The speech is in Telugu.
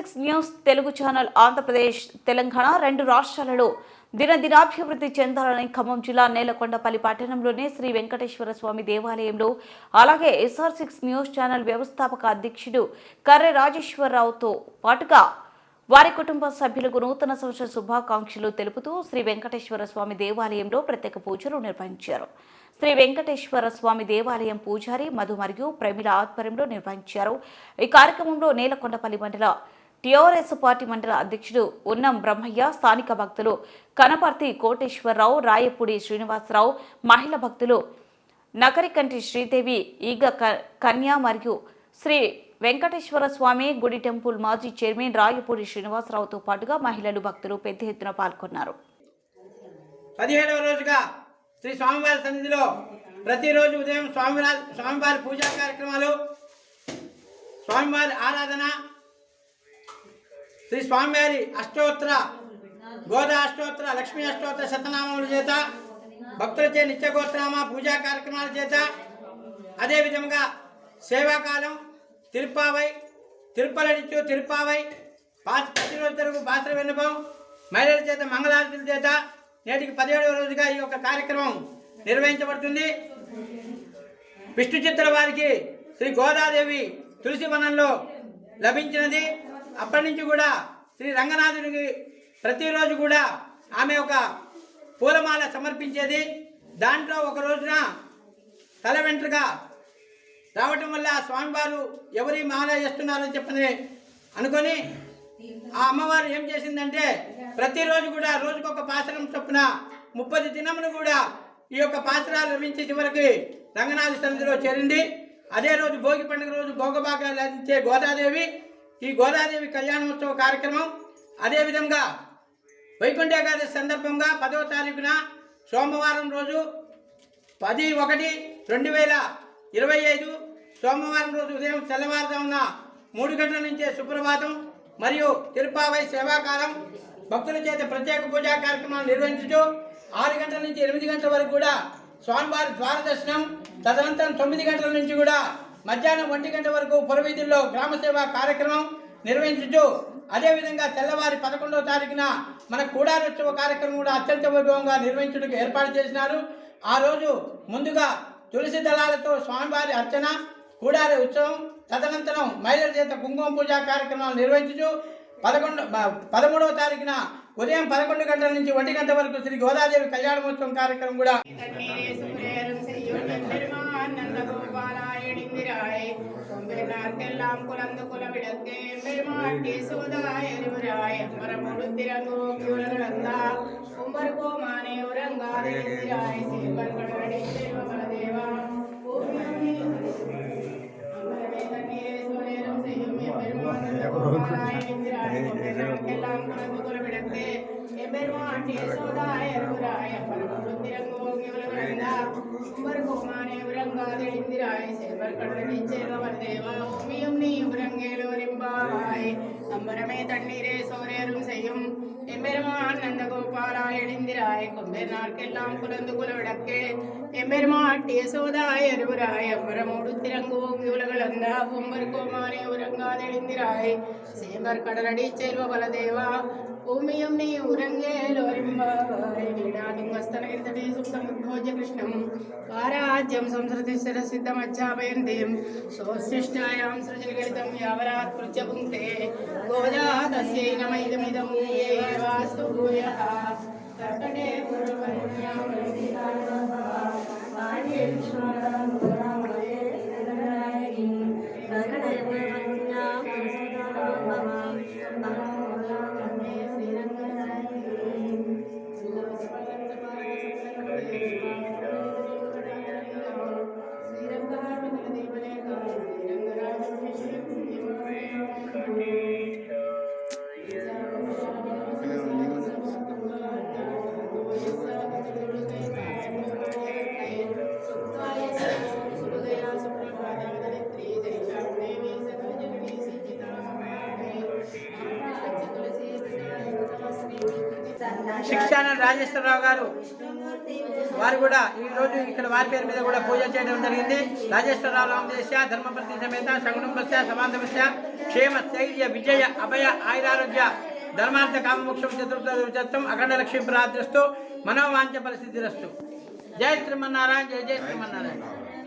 SR6 news Telugu channel Andhra Pradesh Telangana రెండు రాష్ట్రాలలో దినదినాభివృద్ధి చెందాలని ఖమ్మం జిల్లా నేలకొండపల్లి పట్టణంలోని శ్రీ వెంకటేశ్వర స్వామి దేవాలయంలో అలాగే SR6 న్యూస్ ఛానల్ వ్యవస్థాపక అధ్యక్షుడు కర్రె రాజేశ్వరరావుతో పాటుగా వారి కుటుంబ సభ్యులకు నూతన సంవత్సర శుభాకాంక్షలు తెలుపుతూ శ్రీ వెంకటేశ్వర స్వామి దేవాలయంలో ప్రత్యేక పూజలు నిర్వహించారు. శ్రీ వెంకటేశ్వర స్వామి దేవాలయం పూజారి మధు మరియు ప్రమిళ ఆధ్వర్యంలో నిర్వహించారు. ఈ కార్యక్రమంలో నేలకొండపల్లి మండల టీఆర్ఎస్ పార్టీ మండల అధ్యక్షుడు ఉన్నం బ్రహ్మయ్య, స్థానిక భక్తులు కనపర్తి కోటేశ్వరరావు, రాయపూడి శ్రీనివాసరావు, మహిళా భక్తులు నకరికంటి శ్రీదేవి, ఈగ కన్య మరియు శ్రీ వెంకటేశ్వర స్వామి గుడి టెంపుల్ మాజీ చైర్మన్ రాయపూడి శ్రీనివాసరావుతో పాటుగా మహిళలు భక్తులు పెద్ద ఎత్తున పాల్గొన్నారు. 17వ రోజుగా శ్రీ స్వామివారి సన్నిధిలో ప్రతిరోజు ఉదయం స్వామివారి పూజా కార్యక్రమాలు, స్వామివారి ఆరాధన, శ్రీ స్వామివారి అష్టోత్తర, గోదా అష్టోత్తర, లక్ష్మీ అష్టోత్తర శతనామముల చేత భక్తులచే నిత్యగోత్రనామ పూజా కార్యక్రమాల చేత, అదేవిధంగా సేవాకాలం తిరుప్పావై, తిరుపలడిచ్చు తిరుప్పావై, ప్రతిరోజు తరకు పాత్ర విన్నపం, మహిళల చేత మంగళారతుల చేత నేటికి 17వ రోజుగా ఈ యొక్క కార్యక్రమం నిర్వహించబడుతుంది. విష్ణు చిత్తుల వారికి శ్రీ గోదాదేవి తులసి వనంలో లభించినది. అప్పటి నుంచి కూడా శ్రీ రంగనాథుడికి ప్రతిరోజు కూడా ఆమె ఒక పూలమాల సమర్పించేది. దాంట్లో ఒక రోజున తల వెంట్రుగా రావటం వల్ల స్వామివారు ఎవరి మాల చేస్తున్నారని చెప్పని అనుకొని ఆ అమ్మవారు ఏం చేసిందంటే ప్రతిరోజు కూడా రోజుకొక పాత్రం చొప్పున 30 దినములు కూడా ఈ యొక్క పాత్రాలు లభించే చివరికి రంగనాథ సన్నిధిలో చేరింది. అదే రోజు భోగి పండుగ రోజు భోగభాగాలు లభించే గోదాదేవి, ఈ గోదాదేవి కళ్యాణోత్సవ కార్యక్రమం, అదేవిధంగా వైకుంఠ ఏకాదశి సందర్భంగా 10వ తారీఖున సోమవారం రోజు 10/1/2025 సోమవారం రోజు ఉదయం తెల్లవారుజామున 3 గంటల నుంచే సుప్రభాతం మరియు తిరుప్పావై సేవాకాలం భక్తుల చేత ప్రత్యేక పూజా కార్యక్రమాలు నిర్వహించుతూ 6 గంటల నుంచి 8 గంటల వరకు కూడా స్వామివారి ద్వార దర్శనం, తదనంతరం 9 గంటల నుంచి కూడా మధ్యాహ్నం 1 గంట వరకు పురవీధుల్లో గ్రామ సేవా కార్యక్రమం నిర్వహించుతూ, అదేవిధంగా తెల్లవారి 11వ తారీఖున మన కూడారోత్సవ కార్యక్రమం కూడా అత్యంత వైభవంగా నిర్వహించడానికి ఏర్పాటు చేసినారు. ఆ రోజు ముందుగా తులసి దళాలతో స్వామివారి అర్చన, కూడారి ఉత్సవం, తదనంతరం మహిళల చేత కుంకుమ పూజా కార్యక్రమాలు నిర్వహించుతూ 13వ తారీఖున ఉదయం 11 గంటల నుంచి 1 గంట వరకు శ్రీ గోదాదేవి కళ్యాణోత్సవం కార్యక్రమం కూడా அம்பரமே தண்ணீரே சோரேரும் செய்யும் எம்பெருமான் நந்தகோபாலாய் எழுந்திராய் கொம்பே நாட்கெல்லாம் குலந்து குலவிடக்கே எம்பெருமாட்டிய சோதாய் அருவராய் அம்பரமோடு திறங்குவோங்கி உலகளந்தா பொம்பர் கோமானே உறங்காதெழுந்திராய் சேம்பர் கடலடி செல்வ பலதேவா భూమియం నీ ఉరంగేలోరింబాయ్ వీడాదుంగస్తనగిరితడే సుప్తముద్భోజ్య కృష్ణం ఆరాజ్యం సంస్కృతిశ్చర సిద్ధమచ్చాపయంతిం సోశిష్టాయాం సృజనగలితం యావరాత్ కృత్య పుంక్తే గోదా తస్యై నమైదమిదం ఏవాస్తు భూయః కర్కటే పూర్వపరిణ్యాం శిక్షాన రాజేశ్వరరావు గారు వారు కూడా ఈరోజు ఇక్కడ వారి పేరు మీద కూడా పూజ చేయడం జరిగింది. రాజేశ్వరరావు రామదేశ్య ధర్మపతి సమేత సగుణంబస్య సమాధమస్య క్షేమ స్థైర్య విజయ అభయ ఆయురారోగ్య ధర్మార్థ కామమోక్షం చతుర్థం అఖండ లక్ష్మీ ప్రార్థిస్తూ మనోవాంఛ పరిస్థితిరస్తు. జై శ్రీమన్నారాయణ, జై జై శ్రీమన్నారాయణ.